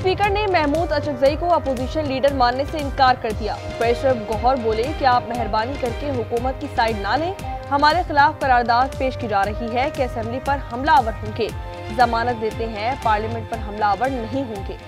Speaker ने महमूद अचकजई को opposition leader मानने से इनकार कर दिया। बैशरफ गौहर बोले कि आप मेहरबानी करके हुकूमत की साइड ना लें। हमारे खिलाफ करारदाद पेश की जा रही है कि असेंबली पर हमलावर होंगे। जमानत देते हैं, पार्लियामेंट पर हमलावर नहीं होंगे।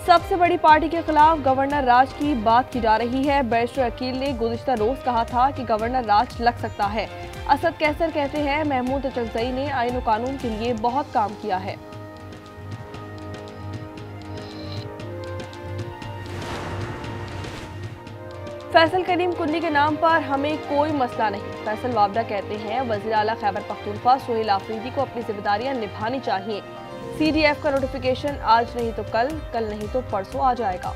सबसे बड़ी पार्टी के खिलाफ गवर्नर राज की बात की जा रही है। बैरिस्टर अकील ने गुज़िश्ता रोज कहा था कि गवर्नर राज लग सकता है। असद कैसर कहते हैं महमूद अचकजई ने आईन और कानून के लिए बहुत काम किया है। फैसल करीम कुल्ली के नाम पर हमें कोई मसला नहीं। फैसल वाबदा कहते हैं वज़ीर आला खैबर पख्तूनख्वा सोहेल आफरीदी को अपनी जिम्मेदारियां निभानी चाहिए। CDF का नोटिफिकेशन आज नहीं तो कल, कल नहीं तो परसों आ जाएगा।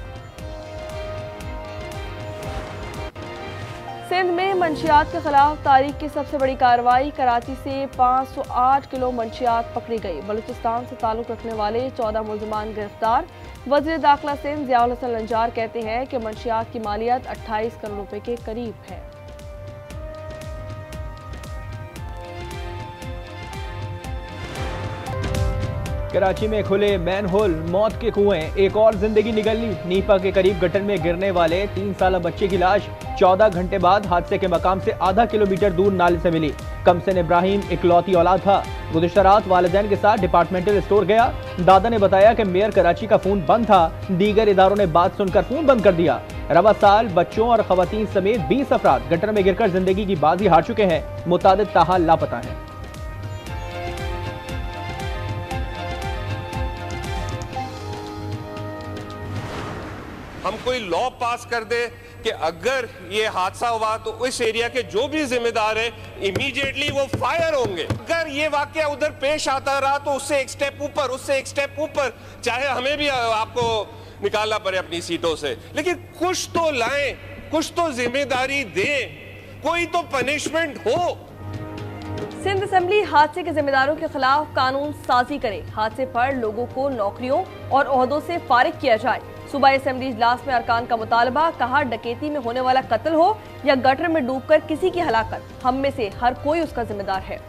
सिंध में मंशियात के खिलाफ तारीख की सबसे बड़ी कार्रवाई। कराची से 508 किलो मंशियात पकड़ी गई। बलूचिस्तान से ताल्लुक रखने वाले 14 मुलजमान गिरफ्तार। वज़ीर दाखिला सिंध ज़ियाउल हसन लंजार कहते हैं कि मंशियात की मालियत 28 करोड़ रुपए के करीब है। कराची में खुले मैनहोल, मौत के कुएं, एक और जिंदगी निगल ली। नीपा के करीब गटर में गिरने वाले 3 साला बच्चे की लाश 14 घंटे बाद हादसे के मकाम से आधा किलोमीटर दूर नाले से मिली। कमसन इब्राहिम इकलौती औलाद था। गुज़िश्ता रात वालिदैन के साथ डिपार्टमेंटल स्टोर गया। दादा ने बताया कि मेयर कराची का फोन बंद था। दीगर इदारों ने बात सुनकर फोन बंद कर दिया। रवा साल बच्चों और खवातीन समेत 20 अफराद गटर में गिरकर जिंदगी की बाजी हार चुके हैं। मुतादिद ताहाल लापता हैं। हम कोई लॉ पास कर दे कि अगर ये हादसा हुआ तो उस एरिया के जो भी जिम्मेदार है इमीडिएटली वो फायर होंगे। अगर ये वाकया उधर पेश आता रहा तो उससे एक स्टेप ऊपर, उससे एक स्टेप ऊपर, चाहे हमें भी आपको निकालना पड़े अपनी सीटों से, लेकिन कुछ तो लाएं, कुछ तो जिम्मेदारी दें, कोई तो पनिशमेंट हो। सिंध असेंबली हादसे के जिम्मेदारों के खिलाफ कानून साजी करे। हादसे पर लोगों को नौकरियों और ओहदों से फारिग किया जाए। सूबाई असेंबली इजलास में अरकान का मुतालबा। कहा डकैती में होने वाला कत्ल हो या गटर में डूबकर किसी की हलाकत, हम में से हर कोई उसका जिम्मेदार है।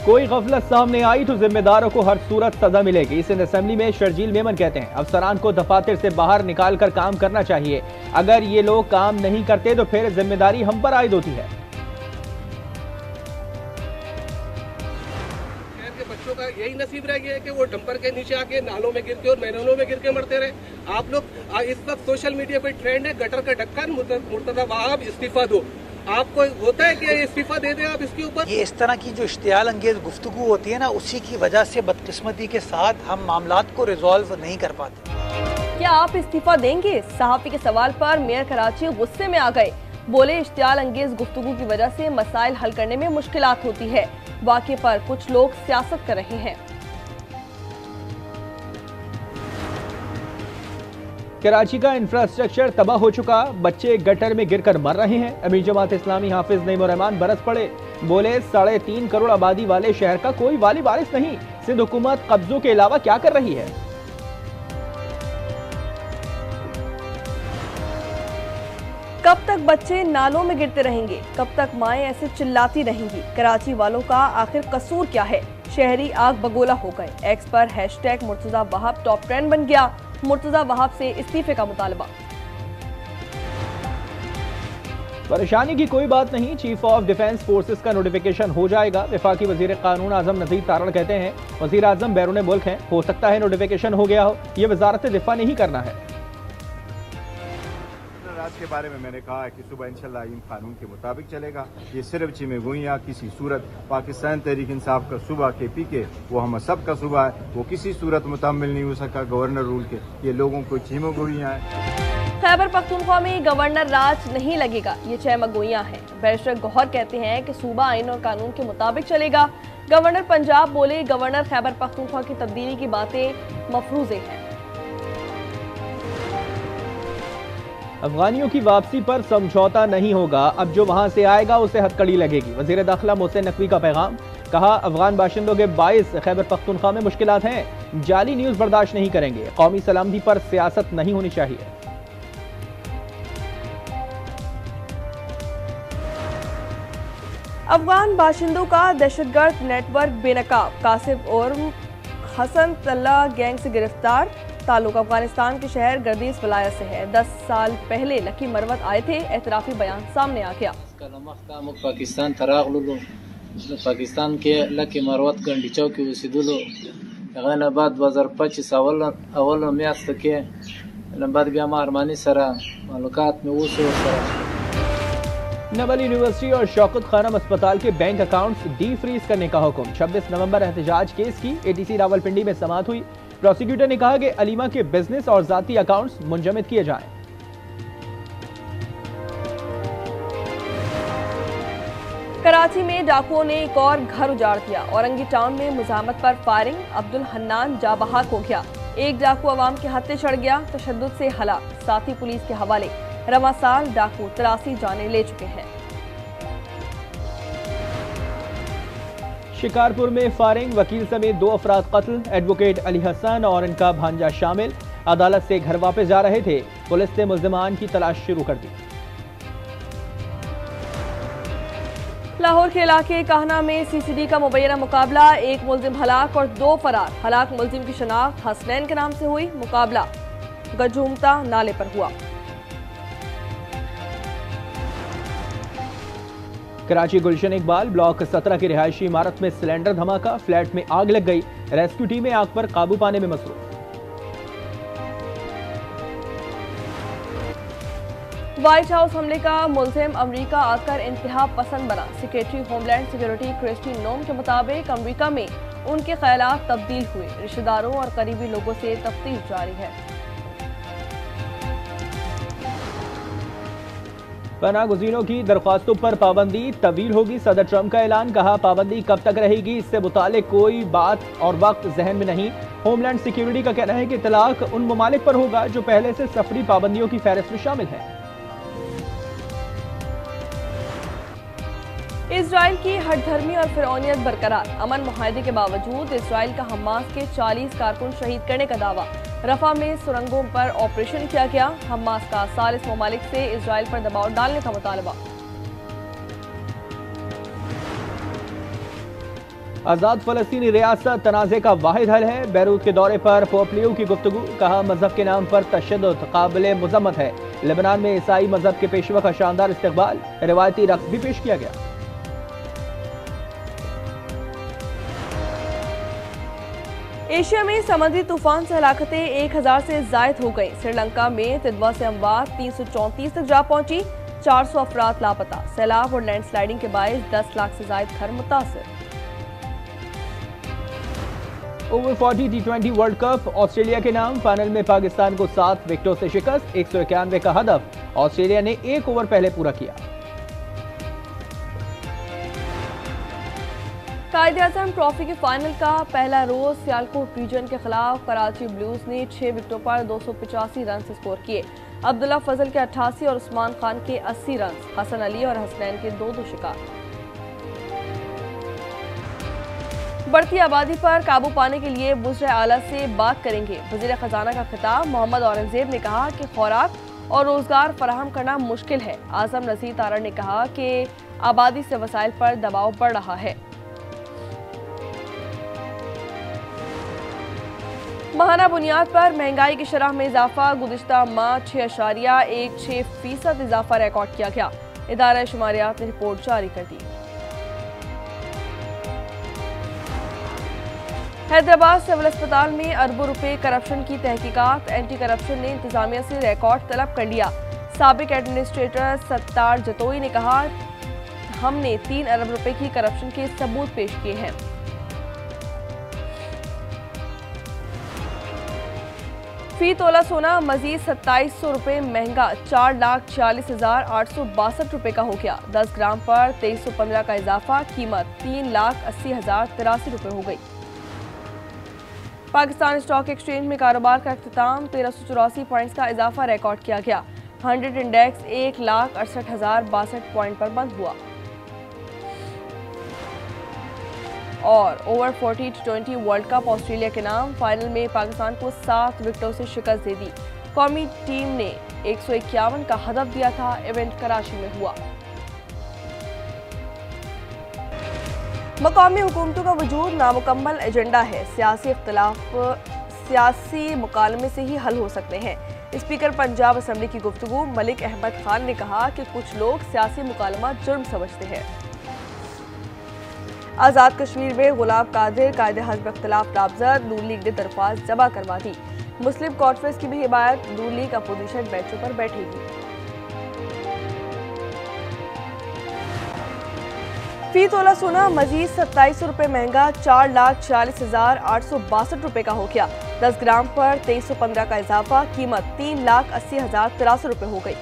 कोई गफलत सामने आई तो जिम्मेदारों को हर सूरत सजा मिलेगी। सिंध असेंबली में शर्जील मेमन कहते हैं अफसरान को दफातर से बाहर निकाल कर काम करना चाहिए। अगर ये लोग काम नहीं करते तो फिर जिम्मेदारी हम पर आयद होती है। बच्चों का यही नसीब रह गया है कि वो डंपर के नीचे आके नालों में गिर के और मैदानों में गिर के मरते रहे। आप लोग इस वक्त सोशल मीडिया पे ट्रेंड है गटर का ढक्कन, मुर्तजा वहाब इस्तीफा दो। आपको होता है कि इस्तीफा दे दें आप इसके ऊपर? ये इस तरह की जो इश्तियाल अंगेज गुफ्तगू होती है ना, उसी की वजह से बदकिस्मती के साथ हम मामलात को रिजॉल्व नहीं कर पाते। क्या आप इस्तीफा देंगे? सहाफी के सवाल पर मेयर कराची गुस्से में आ गए। बोले इश्तियाल अंगेज गुफ्तगू की वजह से मसाइल हल करने में मुश्किलात होती है। वाक़े पर कुछ लोग सियासत कर रहे हैं। कराची का इंफ्रास्ट्रक्चर तबाह हो चुका, बच्चे गटर में गिरकर मर रहे हैं। अमीर जमात इस्लामी हाफिज नईमुर रहमान बरस पड़े। बोले 3.5 करोड़ आबादी वाले शहर का कोई वाली वारिस नहीं। सिंध हुकूमत कब्जों के अलावा क्या कर रही है? कब तक बच्चे नालों में गिरते रहेंगे? कब तक माएं ऐसे चिल्लाती रहेंगी? कराची वालों का आखिर कसूर क्या है? शहरी आग बगोला हो गए। एक्स पर hashtag Murtaza Wahab top trend बन गया। मुर्तजा वहाब से इस्तीफे का मुतालबा। परेशानी की कोई बात नहीं, चीफ ऑफ डिफेंस फोर्सेस का नोटिफिकेशन हो जाएगा। वफाकी वजीर कानून आजम नजीर तारण कहते हैं वजीर आजम बैरून मुल्क हैं, हो सकता है नोटिफिकेशन हो गया हो। ये वजारत दिफा नहीं करना है। राज के बारे में मैंने कहा है कि सुबह इंशाल्लाह इन कानून के मुताबिक चलेगा। ये सिर्फ चिमेगोइयाँ किसी सूरत पाकिस्तान तहरीक इंसाफ का सूबा KPK वो हम सब का सूबा है, वो किसी सूरत मुतम्मिल नहीं हो सका गवर्नर रूल के। ये लोगों को चिमेगोइयाँ है। खैबर पख्तूनख्वा में गवर्नर राज नहीं लगेगा, ये चहमगोइयां हैं। बैरिस्टर गौहर कहते हैं कि सूबा आइन और कानून के मुताबिक चलेगा। गवर्नर पंजाब बोले गवर्नर खैबर पख्तूनख्वा की तब्दीली की बातें मफरूजे हैं। अफगानियों की वापसी पर समझौता नहीं होगा, अब जो वहां से आएगा उसे हथकड़ी लगेगी। वजीर दाखिला मोहसिन नकवी का पैगाम। कहा अफगान बाशिंदों के 22 खैबर पख्तूनख्वा में मुश्किलात हैं, जाली न्यूज बर्दाश्त नहीं करेंगे। कौमी सलामती पर सियासत नहीं होनी चाहिए। अफगान बाशिंदों का दहशतगर्द नेटवर्क बेनकाब, कासिम और हसन तल्ला गैंग से गिरफ्तार। ताल्लुक अफगानिस्तान के शहर गर्दीस वलायत से है। 10 साल पहले लकी मरवत आए थे। एतराफी बयान सामने आ गया। पाकिस्तान तरागलुलो पाकिस्तान के लकी मरवत गंडीचौ की उसिदुलो गन बाद 2025 अवल मियास्त के बाद भी अरमानी सरा मालूकात में वसो सरा। नवल यूनिवर्सिटी और शौकत खानम अस्पताल के बैंक अकाउंट्स डी फ्रीज करने का हुक्म। 26 नवंबर एहतजाज केस की एटीसी रावलपिंडी में समाअत हुई। प्रोसिक्यूटर ने कहा कि अलीमा के बिजनेस और जाती अकाउंट्स मुंजमद किए जाएं। कराची में डाकुओं ने एक और घर उजाड़ दिया। औरंगी टाउन में मुजाहमत पर फायरिंग, अब्दुल हन्नान जाबहाक हो गया। एक डाकू अवाम के हत्थे चढ़ गया, तशद्दुद से हलाक, साथी पुलिस के हवाले। रवां साल डाकू 83 जाने ले चुके हैं। शिकारपुर में फायरिंग, वकील समेत 2 अफराद कत्ल, एडवोकेट अली हसन और इनका भांजा शामिल। अदालत से घर वापस जा रहे थे। पुलिस ने मुल्जिमान की तलाश शुरू कर दी। लाहौर के इलाके काहना में सीसीडी का मुबैना मुकाबला, एक मुल्जिम हलाक और 2 फरार। हलाक मुल्जिम की शनाख्त हसनैन के नाम से हुई। मुकाबला गजूमता नाले पर हुआ। कराची गुलशन इकबाल ब्लॉक 17 की रिहायशी इमारत में सिलेंडर धमाका, फ्लैट में आग लग गई। रेस्क्यू टीमें आग पर काबू पाने में मसरूफ। व्हाइट हाउस हमले का मुल्जिम अमेरिका आकर इंतहा पसंद बना। सेक्रेटरी होमलैंड सिक्योरिटी क्रिस्टी नोम के मुताबिक अमेरिका में उनके ख्यालात तब्दील हुए। रिश्तेदारों और करीबी लोगों से तफ्तीश जारी है। पनाहगुज़ीनों की दरख्वास्तों पर पाबंदी तवील होगी। सदर ट्रंप का ऐलान, कहा पाबंदी कब तक रहेगी इससे मुतालिक कोई बात और वक्त जहन में नहीं। होमलैंड सिक्योरिटी का कहना है कि तलाक उन ममालिक पर होगा जो पहले से सफरी पाबंदियों की फहरिस्त में शामिल हैं। इजराइल की हठधर्मी और फिरौनियत बरकरार। अमन मुआहदे के बावजूद इजराइल का हमास के 40 कारकुन शहीद करने का दावा। रफा में सुरंगों पर ऑपरेशन किया गया। हमास का 40 ममालिक से इजराइल पर दबाव डालने का मुतालबा। आजाद फलस्तीनी रियासत तनाज़े का वाहिद हल है। बैरूत के दौरे पर पोप लियो की गुफ्तगू, कहा मजहब के नाम पर तशद्दुद काबिल मुज़म्मत है। लेबनान में ईसाई मजहब के पेशवा का शानदार इस्तकबाल, रिवायती रक्स भी पेश किया गया। एशिया में समुद्री तूफान से हलाकतें 1000 से जायद हो गई। श्रीलंका में तिदवा से अमवात 334 तक जा पहुंची। 400 अफराद लापता। सैलाब और लैंडस्लाइडिंग के बायस 10 लाख से जायद घर मुतासिर। Over 40 T20 world cup Australia के नाम, फाइनल में पाकिस्तान को 7 विकेटों से शिकस्त। 191 का हदफ ऑस्ट्रेलिया ने 1 ओवर पहले पूरा किया। कायद-ए-आज़म ट्रॉफी के फाइनल का पहला रोज सियालकोट रीजन के खिलाफ कराची ब्लूज ने 6 विकेटों पर 285 रन स्कोर किए। अब्दुल्ला फजल के 88 और उस्मान खान के 80 रन। हसन अली और हसनैन के 2-2 शिकार। बढ़ती आबादी पर काबू पाने के लिए वज़ीर आला से बात करेंगे। वज़ीर खजाना का खिताब, मोहम्मद औरंगजेब ने कहा कि खुराक और रोजगार फराहम करना मुश्किल है। आजम नज़ीर तारड़ ने कहा कि आबादी से वसाइल पर दबाव बढ़ रहा है। माहाना बुनियाद पर महंगाई की शरह में इजाफा, गुज़िश्ता माह 6.16% इजाफा रिकॉर्ड किया गया। इदारा शुमारियात ने रिपोर्ट जारी कर दी। हैदराबाद सिविल अस्पताल में अरबों रुपए करप्शन की तहकीकात, एंटी करप्शन ने इंतजामिया से रिकॉर्ड तलब कर लिया। साबिक एडमिनिस्ट्रेटर सत्तार जतोई ने कहा, हमने 3 अरब रुपए की करप्शन के सबूत पेश किए हैं। फी तोला सोना मजीद 2700 रुपए महंगा 4,46,862 रुपए का हो गया। 10 ग्राम पर 2315 का इजाफा, कीमत 3,80,083 रुपए हो गई। पाकिस्तान स्टॉक एक्सचेंज में कारोबार का अख्तिताम, 1384 पॉइंट्स का इजाफा रिकॉर्ड किया गया। 100 इंडेक्स 1,68,062 पॉइंट पर बंद हुआ। और over 40 T20 world cup Australia के नाम, फाइनल में पाकिस्तान को 7 विकेटों से शिकस्त दे दी। कौमी टीम ने 151 का हदफ दिया था। इवेंट कराची में हुआ। मकामी हुकूमतों का वजूद नामुकम्मल एजेंडा है। सियासी इख्तलाफ सियासी मुकालमे से ही हल हो सकते हैं। स्पीकर पंजाब असम्बली की गुफ्तगू मलिक अहमद खान ने कहा कि कुछ लोग सियासी मुकालमा जुर्म समझते हैं। आज़ाद कश्मीर में गुलाम कादिर कायदे हज़्ब इख्तिलाफ नामजद, नून लीग ने दरख्वास्त जमा करवा दी। मुस्लिम कॉन्फ्रेंस की भी हिमायत, नून लीग अपोजिशन बेंचों पर बैठेगी। फी तोला सोना मजीद 2700 रुपये महंगा 4,46,862 रुपये का हो गया। 10 ग्राम पर 2315 का इजाफा, कीमत 3,80,083 रुपये हो गई।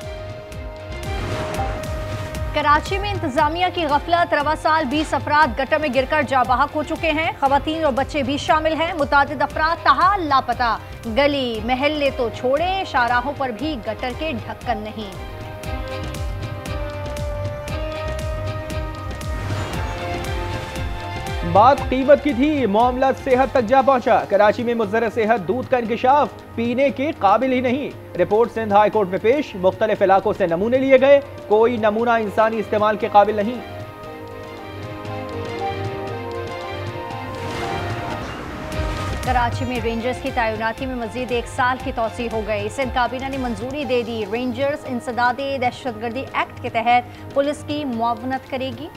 कराची में इंतजामिया की गफलत, रवा साल 20 अफराद गटर में गिरकर जाँ बहक हो चुके हैं। खवातीन और बच्चे भी शामिल हैं। मुतादिद अफराद ताहाल लापता। गली महल्ले तो छोड़े, शाहराहों पर भी गटर के ढक्कन नहीं। बात कीमत की थी, मामला सेहत तक जा पहुंचा। कराची में मुज़र सेहत दूध का इंकशाफ पीने के काबिल ही नहीं। रिपोर्ट सिंध हाई कोर्ट में पेश, मुख्तलिफ इलाकों से नमूने लिए गए, कोई नमूना इंसानी इस्तेमाल के काबिल नहीं। कराची में रेंजर्स की तैनाती में मजीद 1 साल की तौसी हो गई। सिंध काबीना ने मंजूरी दे दी। रेंजर्स इंसदाद दहशतगर्दी एक्ट के तहत पुलिस की मुआवनत करेगी।